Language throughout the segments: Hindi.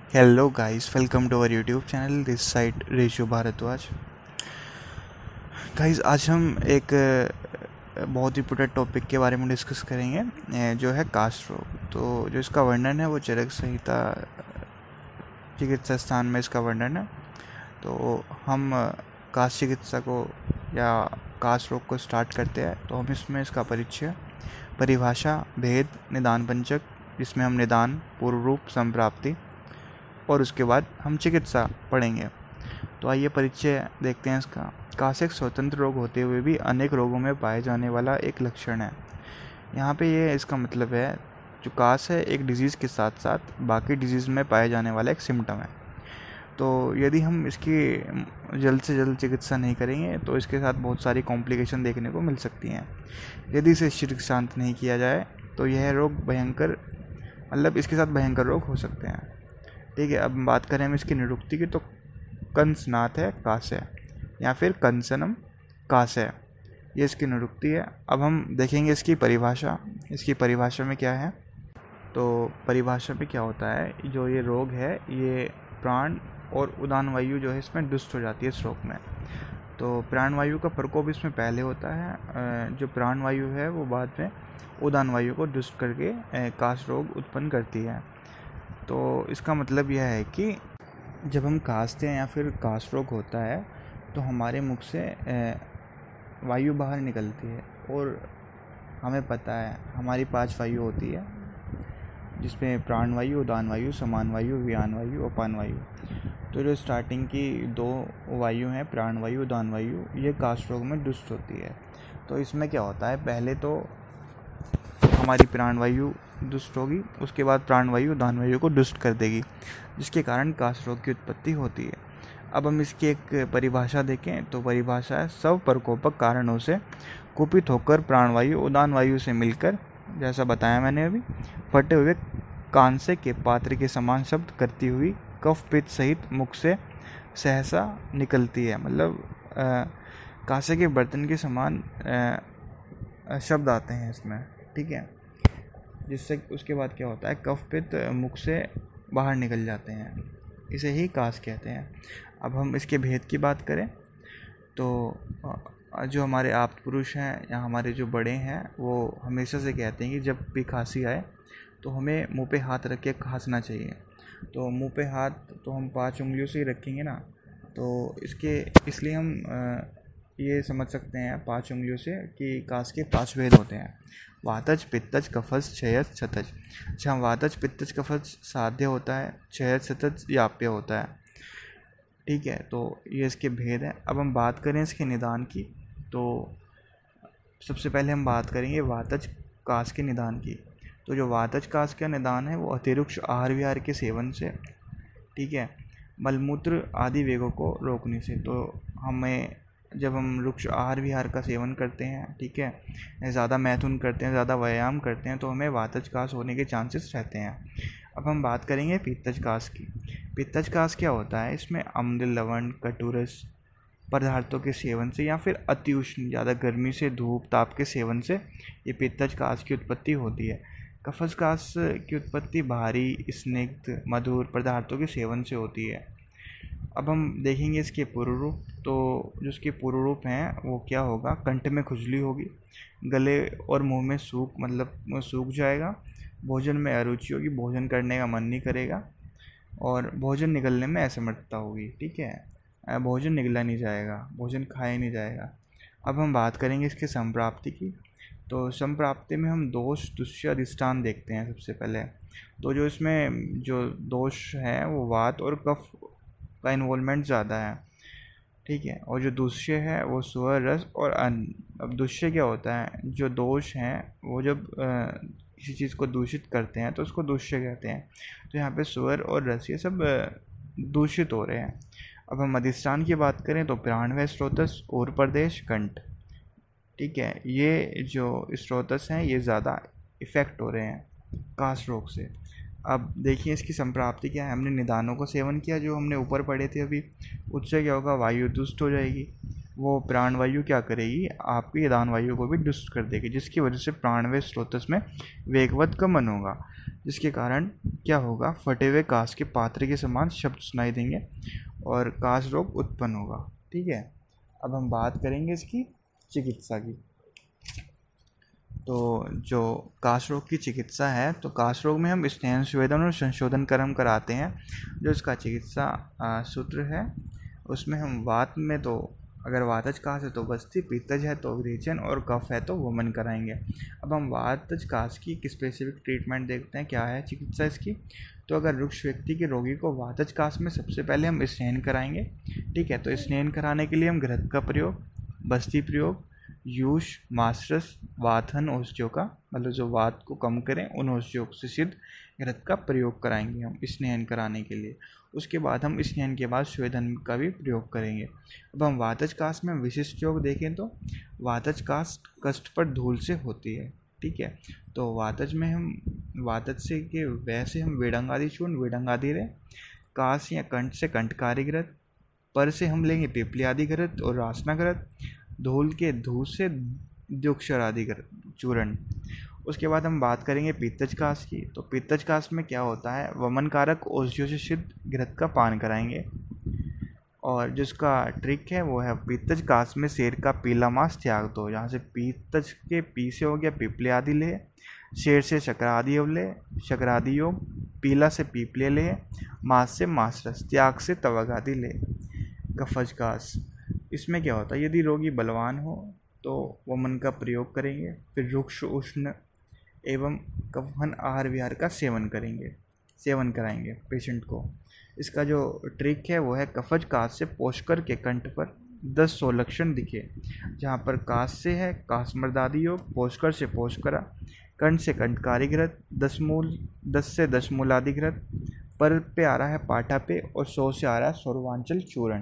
Hello guys, welcome to our YouTube channel. This side Resho Bhardwaj. Guys, आज हम एक बहुत इंपॉर्टेंट टॉपिक के बारे में डिस्कस करेंगे, जो है कास्ट रोग। तो जो इसका वर्णन है वो चरक संहिता चिकित्सा स्थान में इसका वर्णन है। तो हम कास्ट चिकित्सा को या कास्ट रोग को स्टार्ट करते हैं। तो हम इसमें इसका परिचय, परिभाषा, भेद, निदान पंचक, जिसमें हम निदान, पूर्व रूप, संप्राप्ति और उसके बाद हम चिकित्सा पढ़ेंगे। तो आइए परिचय देखते हैं इसका। कास एक स्वतंत्र रोग होते हुए भी अनेक रोगों में पाए जाने वाला एक लक्षण है। यहाँ पे ये इसका मतलब है, जो कास है एक डिजीज़ के साथ साथ बाकी डिजीज़ में पाए जाने वाला एक सिम्टम है। तो यदि हम इसकी जल्द से जल्द चिकित्सा नहीं करेंगे तो इसके साथ बहुत सारी कॉम्प्लिकेशन देखने को मिल सकती हैं। यदि इसे शीघ्र शांत नहीं किया जाए तो यह रोग भयंकर, मतलब इसके साथ भयंकर रोग हो सकते हैं। ठीक है, अब बात करें हम इसकी निरुक्ति की, तो कंसनाथ है कास्य या फिर कंसनम कास्य, ये इसकी निरुक्ति है। अब हम देखेंगे इसकी परिभाषा। इसकी परिभाषा में क्या है, तो परिभाषा में क्या होता है, जो ये रोग है ये प्राण और उदान वायु जो है इसमें दुष्ट हो जाती है इस रोग में। तो प्राण वायु का प्रकोप इसमें पहले होता है, जो प्राण वायु है वो बाद में उदान वायु को दुष्ट करके कास रोग उत्पन्न करती है। तो इसका मतलब यह है कि जब हम खांसते हैं या फिर कास रोग होता है तो हमारे मुख से वायु बाहर निकलती है। और हमें पता है हमारी 5 वायु होती है, जिसमें प्राण वायु, उदान वायु, समान वायु, व्यान वायु, अपान वायु। तो जो स्टार्टिंग की 2 वायु हैं, प्राण वायु, उदान वायु, ये कास रोग में दुष्ट होती है। तो इसमें क्या होता है, पहले तो हमारी प्राण वायु दुष्ट होगी, उसके बाद प्राण वायु उदान वायु को दुष्ट कर देगी, जिसके कारण कास रोग की उत्पत्ति होती है। अब हम इसकी एक परिभाषा देखें, तो परिभाषा है सब प्रकोपक कारणों से कुपित होकर प्राण वायु उदान वायु से मिलकर, जैसा बताया मैंने अभी, फटे हुए कांसे के पात्र के समान शब्द करती हुई कफ पित्त सहित मुख से सहसा निकलती है। मतलब कांसे के बर्तन के समान शब्द आते हैं इसमें। ठीक है, जिससे उसके बाद क्या होता है, कफ पित्त मुख से बाहर निकल जाते हैं, इसे ही कास कहते हैं। अब हम इसके भेद की बात करें तो जो हमारे आप्त पुरुष हैं या हमारे जो बड़े हैं वो हमेशा से कहते हैं कि जब भी खांसी आए तो हमें मुंह पे हाथ रख के खांसना चाहिए। तो मुंह पे हाथ तो हम 5 उंगलियों से ही रखेंगे ना, तो इसलिए हम ये समझ सकते हैं 5 उंगलियों से कि कास के 5 भेद होते हैं। वातज, पित्तज, कफज, क्षयज, शतज। जहाँ वातज, पित्तज, कफज साध्य होता है, क्षयज, शतज याप्य होता है। ठीक है, तो ये इसके भेद हैं। अब हम बात करें इसके निदान की, तो सबसे पहले हम बात करेंगे वातज कास के निदान की। तो जो वातज कास का निदान है वो अतिरिक्त आहार विहार के सेवन से, ठीक है, मलमूत्र आदि वेगों को रोकने से। तो हमें जब हम रुक्ष आहार विहार का सेवन करते हैं, ठीक है, ज़्यादा मैथुन करते हैं, ज़्यादा व्यायाम करते हैं, तो हमें वातज कास होने के चांसेस रहते हैं। अब हम बात करेंगे पित्तज कास की। पित्तज कास क्या होता है, इसमें अम्ल, लवण, कटुरस पदार्थों के सेवन से या फिर अति उष्ण, ज़्यादा गर्मी से, धूप ताप के सेवन से ये पित्तज कास की उत्पत्ति होती है। कफज कास की उत्पत्ति भारी, स्निग्ध, मधुर पदार्थों के सेवन से होती है। अब हम देखेंगे इसके पूर्व रूप। तो जो इसके पूर्व रूप हैं वो क्या होगा, कंठ में खुजली होगी, गले और मुंह में सूख, मतलब सूख जाएगा, भोजन में अरुचि होगी, भोजन करने का मन नहीं करेगा, और भोजन निगलने में असमर्थता होगी। ठीक है, भोजन निगला नहीं जाएगा, भोजन खाया नहीं जाएगा। अब हम बात करेंगे इसके संप्राप्ति की। तो संप्राप्ति में हम दोष, दुष्य, अधिष्ठान देखते हैं सबसे पहले। तो जो इसमें जो दोष है वो वात और कफ का इन्वॉल्वमेंट ज़्यादा है। ठीक है, और जो दुष्य है वो स्वर, रस और अन्न। अब दुष्य क्या होता है, जो दोष हैं वो जब किसी चीज़ को दूषित करते हैं तो उसको दुष्य कहते हैं। तो यहाँ पे स्वर और रस ये सब दूषित हो रहे हैं। अब हम अधिष्ठान की बात करें तो प्राणवय, स्रोतस, और प्रदेश, कंठ। ठीक है, ये जो स्रोतस हैं ये ज़्यादा इफ़ेक्ट हो रहे हैं कास रोग से। अब देखिए इसकी संप्राप्ति क्या है। हमने निदानों को सेवन किया जो हमने ऊपर पढ़े थे अभी, उससे क्या होगा, वायु दुष्ट हो जाएगी। वो प्राण वायु क्या करेगी, आपकी दान वायु को भी दुष्ट कर देगी, जिसकी वजह से प्राणवय स्रोतस में वेगवत गमन होगा। जिसके कारण क्या होगा, फटे हुए कांच के पात्र के समान शब्द सुनाई देंगे और कांच रोग उत्पन्न होगा। ठीक है, अब हम बात करेंगे इसकी चिकित्सा की। तो जो कांच रोग की चिकित्सा है, तो कांच रोग में हम स्नेहन स्वेदन और संशोधन कर्म कराते हैं। जो इसका चिकित्सा सूत्र है उसमें हम वात में तो अगर वातज कांच है तो बस्ती, पित्तज है तो विरेचन और कफ है तो वमन कराएंगे। अब हम वातज कांच की एक स्पेसिफिक ट्रीटमेंट देखते हैं, क्या है चिकित्सा इसकी। तो अगर रुक्ष व्यक्ति के रोगी को वातज कांच में सबसे पहले हम स्नेहन कराएंगे। ठीक है, तो स्नेहन कराने के लिए हम घृत का प्रयोग, बस्ती प्रयोग, यूष, मास्टरस, वातहन औषधियों का, मतलब जो वात को कम करें उन औषधियों से सिद्ध घृत का प्रयोग कराएंगे हम स्नेहन कराने के लिए। उसके बाद हम स्नेहन के बाद स्वेदन का भी प्रयोग करेंगे। अब हम वातज कास्ट में विशिष्ट योग देखें तो वातज कास्ट कष्ट पर धूल से होती है। ठीक है, तो वातज में हम वातज से के वैसे हम वेडंगादि चूर्ण, वेडंगादि रे, काश या कंठ से कंठकारी घृत, पर से हम लेंगे पिपली आदि घृत और रासना घृत, धूल के धूल से द्युक्षर आदि चूर्ण। उसके बाद हम बात करेंगे पित्तज काश की। तो पित्तज काश में क्या होता है, वमन कारक औषधियों से सिद्ध घृत का पान कराएंगे। और जिसका ट्रिक है वो है पित्तज काश में शेर का पीला मांस त्याग दो। यहाँ से पित्तज के पी से हो गया पिपले आदि ले, शेर से शकरादि योग ले, शकरादि योग, पीला से पीपले ले, मांस से मांस रस, त्याग से तवग आदि ले। कफज काश, इसमें क्या होता है, यदि रोगी बलवान हो तो वमन का प्रयोग करेंगे, फिर रुक्ष उष्ण एवं कफन आहार विहार का सेवन कराएंगे पेशेंट को। इसका जो ट्रिक है वो है कफज काश से पोषकर के कंठ पर 10 लक्षण दिखे। जहाँ पर काश से है काशमर्दादि योग, पोषकर से पोषकरा, कंठ से कंठकारी घृत, 10 से 10 मूलादि घृत, पर पे आ रहा है पाठा पे और 100 से आ रहा है सौरवांचल चूर्ण।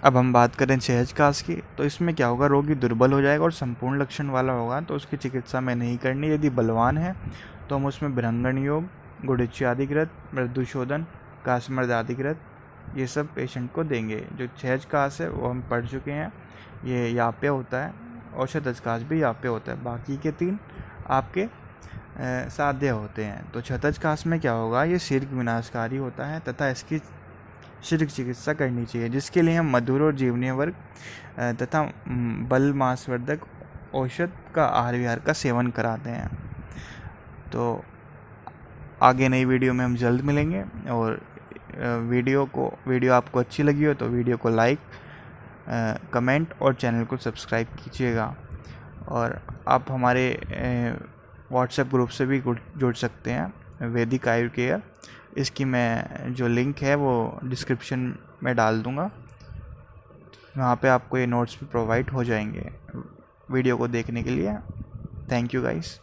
अब हम बात करें सहज काश की। तो इसमें क्या होगा, रोगी दुर्बल हो जाएगा और संपूर्ण लक्षण वाला होगा तो उसकी चिकित्सा में नहीं करनी। यदि बलवान है तो हम उसमें भृंगण योग, गुड़िच्छ आदि घृत, मृदुशोधन, काशमर्द आदि घृत, ये सब पेशेंट को देंगे। जो सहज काश है वो हम पढ़ चुके हैं, ये याप्य होता है, और क्षतज काश भी याप्य होता है। बाकी के 3 आपके साध्य होते हैं। तो क्षतज काश में क्या होगा, ये शीर्घ विनाशकारी होता है तथा इसकी शीघ्र चिकित्सा करनी चाहिए, जिसके लिए हम मधुर और जीवनीय वर्ग तथा बल मांसवर्धक औषध का आहार विहार का सेवन कराते हैं। तो आगे नई वीडियो में हम जल्द मिलेंगे। और वीडियो आपको अच्छी लगी हो तो वीडियो को लाइक, कमेंट और चैनल को सब्सक्राइब कीजिएगा। और आप हमारे व्हाट्सएप ग्रुप से भी जुड़ सकते हैं, वैदिक आयु केयर। इसकी मैं जो लिंक है वो डिस्क्रिप्शन में डाल दूँगा, वहाँ पे आपको ये नोट्स भी प्रोवाइड हो जाएंगे वीडियो को देखने के लिए। Thank you guys.